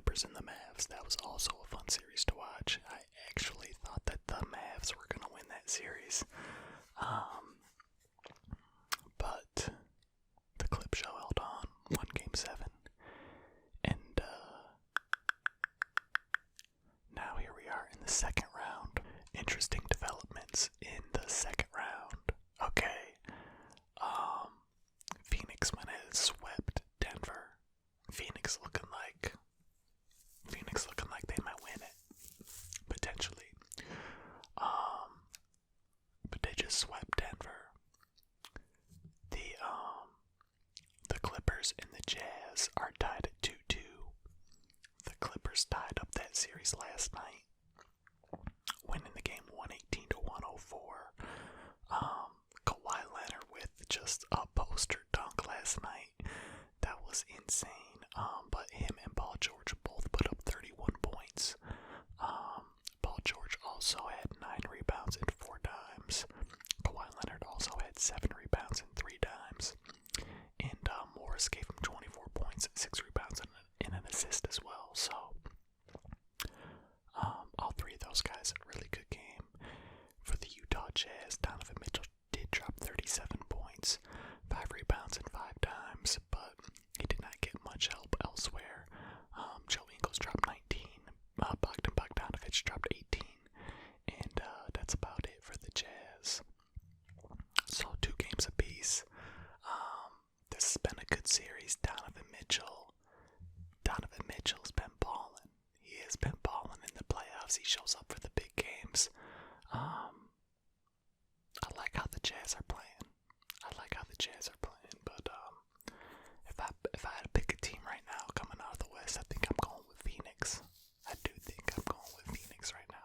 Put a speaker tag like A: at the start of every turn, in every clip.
A: Clippers and the Mavs. That was also a fun series to watch. I actually thought that the Mavs were going to win that series. But the Clip Show held on, won Game 7. And now here we are in the second round. Interesting developments in the second round. Okay. Phoenix went ahead and swept Denver. Phoenix looking like they might win it. Potentially. But they just swept Denver. The Clippers and the Jazz are tied at 2-2. The Clippers tied up that series last night, winning the game 118-104. Kawhi Leonard with just a poster dunk last night. That was insane. But him and Paul George both put up 31 points. Paul George also had 9 rebounds and 4 dimes. Kawhi Leonard also had 7 rebounds and 3 dimes. And Morris gave him 24 points, 6 rebounds, and an assist as well. So, all 3 of those guys had a really good game. For the Utah Jazz, Donovan Mitchell did drop 37 points, 5 rebounds, and 5 dimes, but he did not get much help elsewhere. Joe Ingles dropped 19, Bogdanovich dropped 18, and that's about it for the Jazz. So 2 games apiece. This has been a good series. Donovan Mitchell's been balling. He has been balling in the playoffs. He shows up for the big games. I like how the Jazz are playing. But if I had to pick a team right now coming out of the West, I think I'm going with Phoenix. I do think I'm going with Phoenix right now.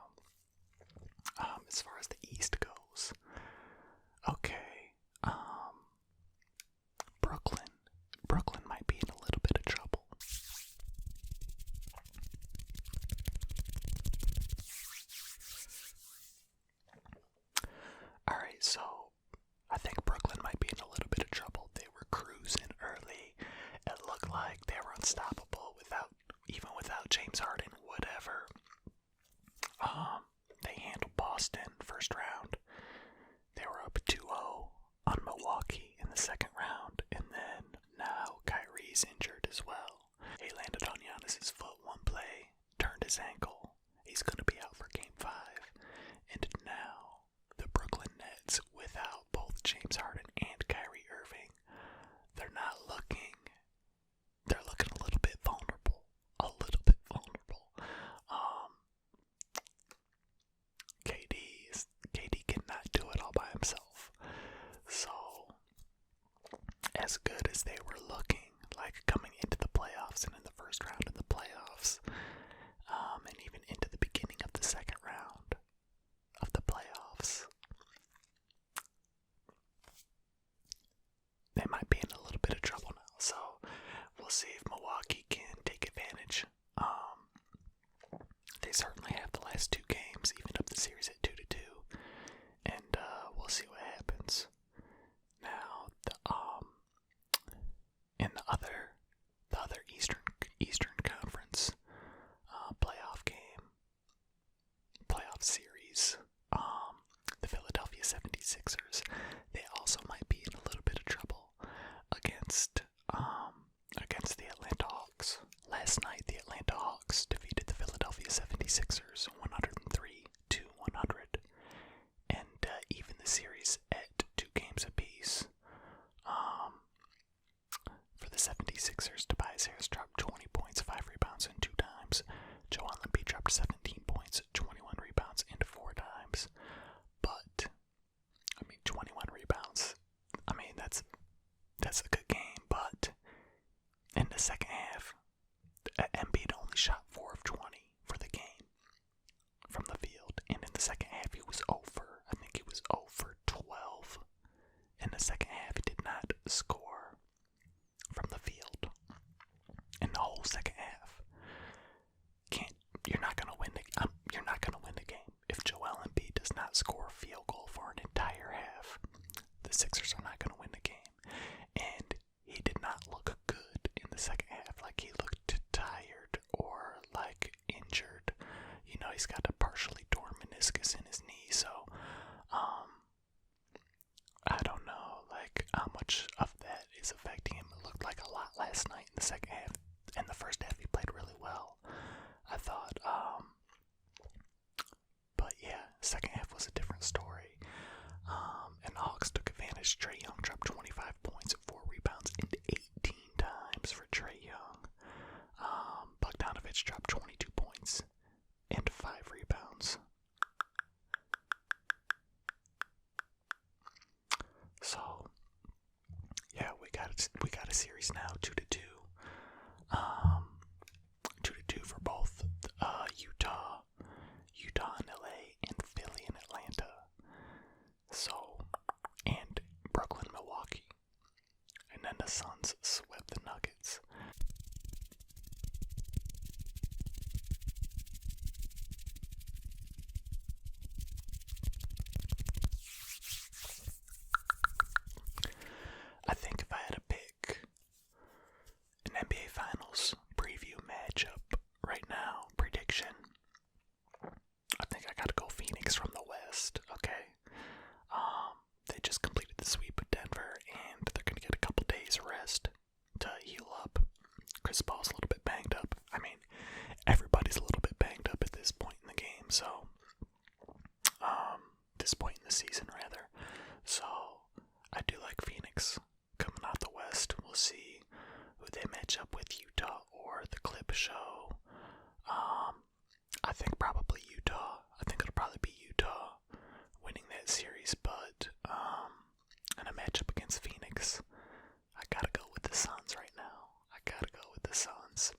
A: As far as the East goes, okay. Brooklyn might be in a little bit of trouble. Alright, so I think Brooklyn might be in a little bit of trouble. They were cruising early. It looked like they were unstoppable without James Harden, whatever. They handled Boston first round. They were up 2-0 on Milwaukee in the second round, and then now Kyrie's injured as well. He landed on Giannis's foot one play, turned his ankle. He's going to be out for Game 5. And now the Brooklyn Nets, without both James Harden and Kyrie Irving, they're looking a little bit vulnerable. KD cannot do it all by himself. So, as good as they were looking, like coming into the playoffs and in the first round of the playoffs, and even into the beginning of the second round of the playoffs, they might be in a little bit of trouble now. So, we'll see if Milwaukee can take advantage. They certainly have the last 2 games, evened up the series at 2-2, and we'll see what happens. Now, in the other Eastern Conference playoff series, the Philadelphia 76ers, they also might be in a little bit of trouble against the Atlanta Hawks. Last night, the Atlanta Hawks defeated the Philadelphia 76ers 103-100, and even the series at 2 games apiece. For the 76ers, Tobias Harris dropped 20 points, 5 rebounds, and 2 dimes. Joel Embiid dropped 17 points, 21 rebounds, and 4 dimes. But 21 rebounds. That's a good game. But in the second half, Embiid only shot 4 of 20 for the game from the field, and in the second half he was 0 for 12. In the second half, he did not score from the field in the whole second half. You're not gonna win the game if Joel Embiid does not score a field goal for an entire half. The Sixers are not gonna win the game, and he did not look good in the second half. Like, he looked tired, or last night in the second half. In the first half, he played really well, I thought. But yeah, second half was a different story. And the Hawks took advantage. Trae Young dropped 25 points and 4 rebounds and 18 times for Trae Young. Bogdanovich dropped 22 points and 5 rebounds. So, yeah, we got a series now, 2-2. 2-2 for both Utah and LA, and Philly and Atlanta. So, and Brooklyn, Milwaukee. And then the Suns swept the Nuggets. I think if I had to pick an NBA Finals preview matchup right now, prediction, I think I gotta go Phoenix from the West, okay? They just completed the sweep of Denver, and they're gonna get a couple days rest to heal up. Chris Paul's a little bit banged up. I mean, everybody's a little bit banged up at this point in the game, so, this point in the season, rather. So, I do like Phoenix coming out the West. We'll see who they match up with, Utah or the Clip Show. I think probably Utah. I think it'll probably be Utah winning that series, but in a matchup against Phoenix, I gotta go with the Suns right now. I gotta go with the Suns.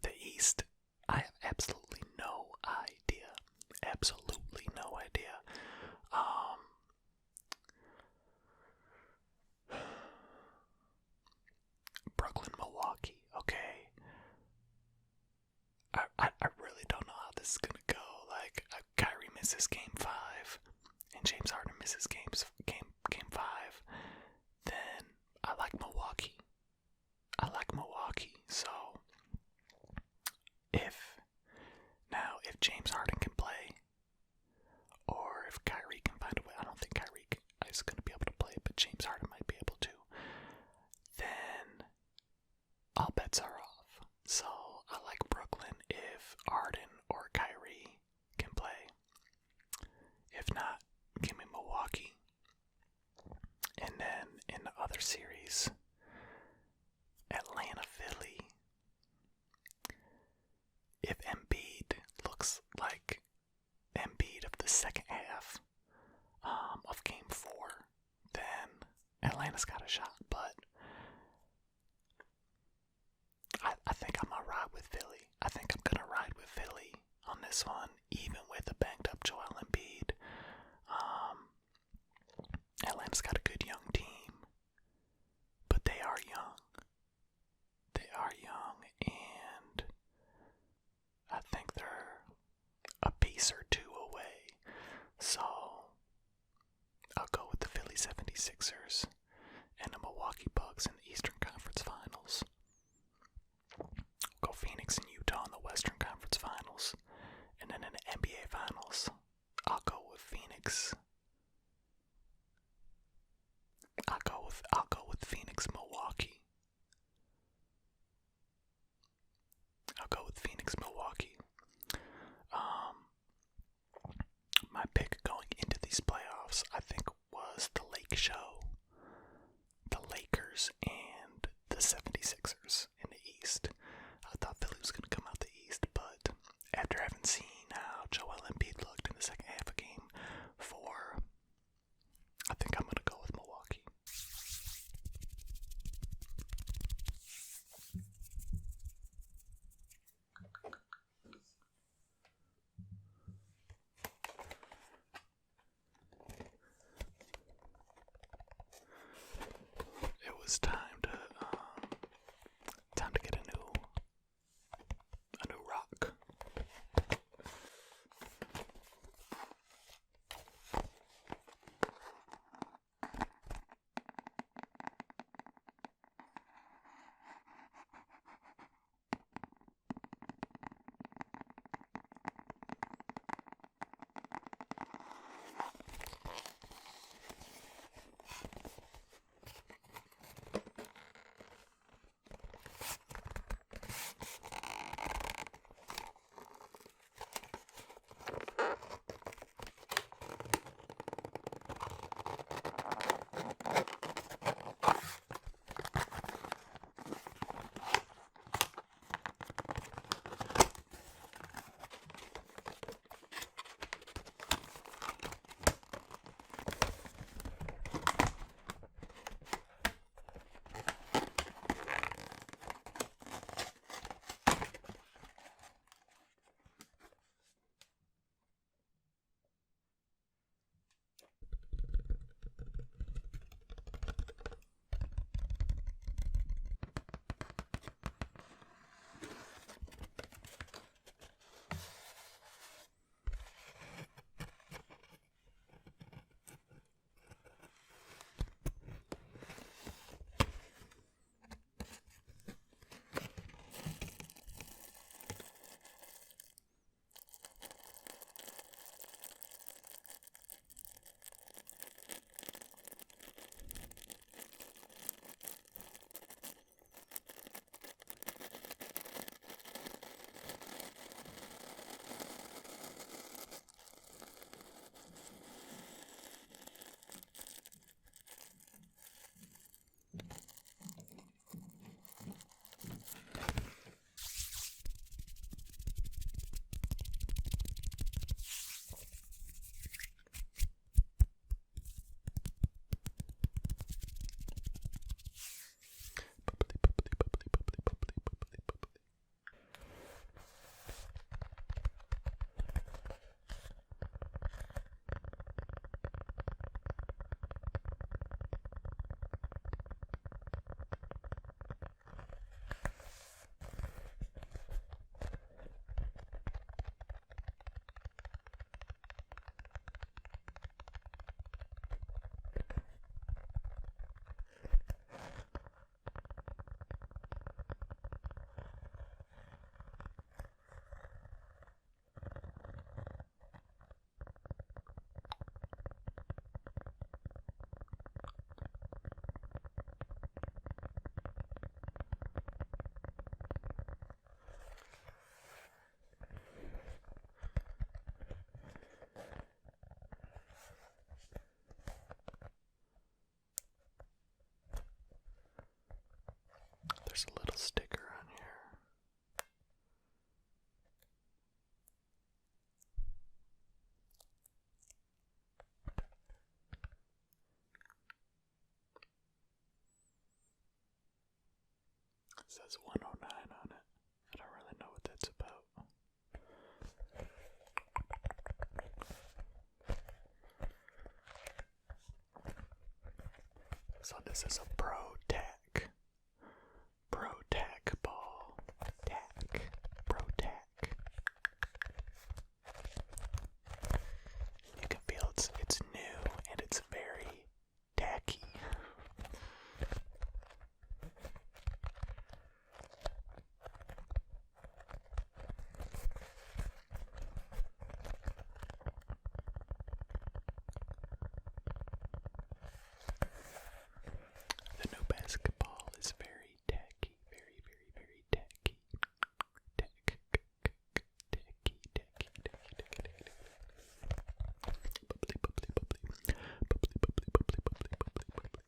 A: The East, I have absolutely no idea. Absolutely no idea. Brooklyn, Milwaukee, okay. I really don't know how this is gonna go. Like, Kyrie misses game 5, and James Harden misses game 5. Then I like Milwaukee. So if James Harden can play, or if Kyrie can find a way, I don't think Kyrie is gonna be able to play, but James Harden might be able to. Then all bets are off. So I like Brooklyn if Harden or Kyrie can play. If not, give me Milwaukee. And then in the other series, Atlanta, Philly. If Embiid looks like Embiid of the second half of game 4, then Atlanta's got a shot, but I think I'm gonna ride with Philly. I think I'm gonna ride with Philly on this one, even with a banged up Joel Embiid. Atlanta's got a good young team, but they are young. And I think they're a piece or two away. So I'll go with the Philly 76ers and the Milwaukee Bucks in the Eastern Conference Finals. Go Phoenix and Utah in the Western Conference Finals. And then in the NBA Finals, I'll go with Phoenix. I'll go with Phoenix, Milwaukee. My pick going into these playoffs, I think, was the Lake Show, the Lakers, and the 76ers in the East. I thought Philly was going to come out the East, but after having seen how Joel Embiid looked in the second half of game 4, I think I'm going to go with Milwaukee. It was time to get a new rock. little sticker on here. It says 109 on it. I don't really know what that's about. So this is a Pro Tack ball. Pro Tack. You can feel it's new and it's very tacky. The new basketball is very tacky, very, very, very tacky. Tacky. Bubbly, bubbly, bubbly. Bubbly, bubbly, bubbly, bubbly, bubbly, bubbly.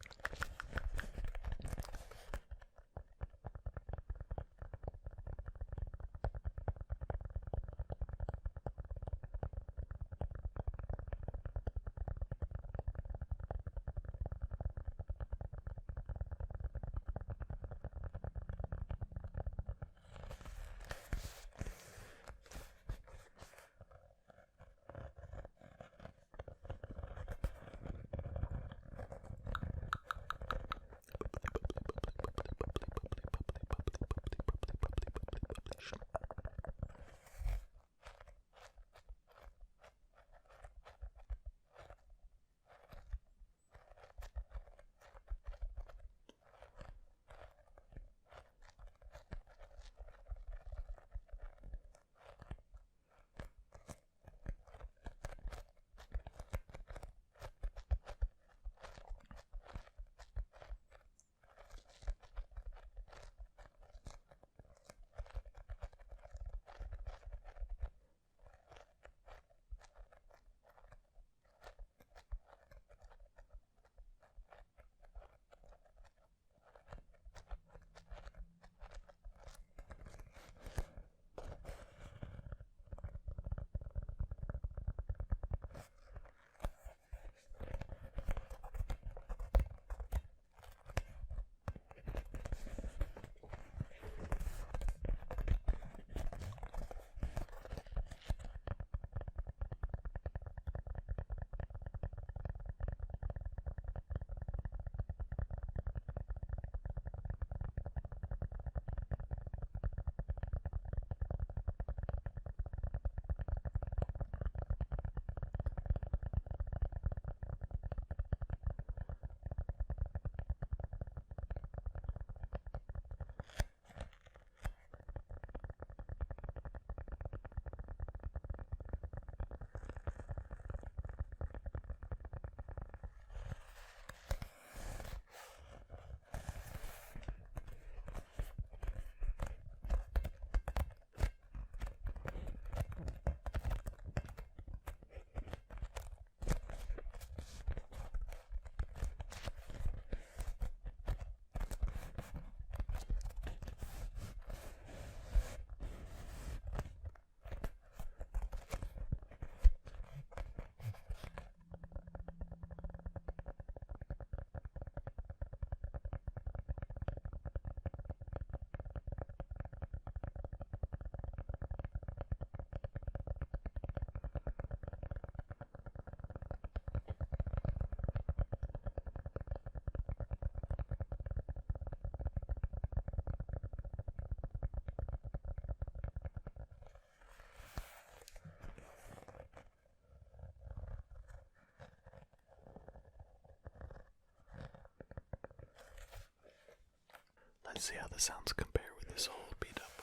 A: Let's see how the sounds compare with this old beat up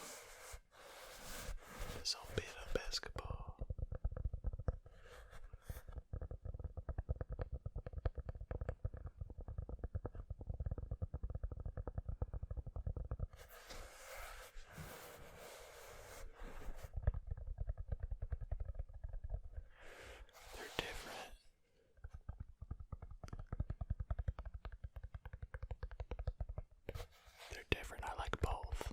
A: basketball. They're different. They're different. I like both.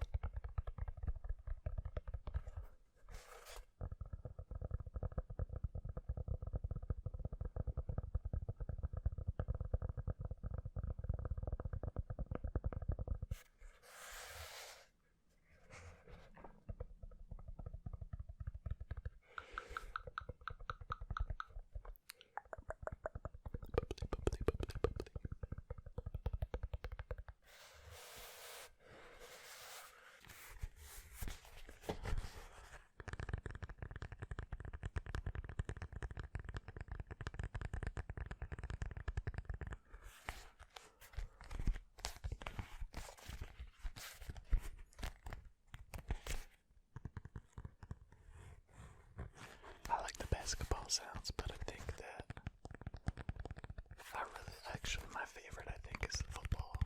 A: I like the basketball sounds, but I think that actually my favorite I think is the football.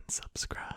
A: and subscribe.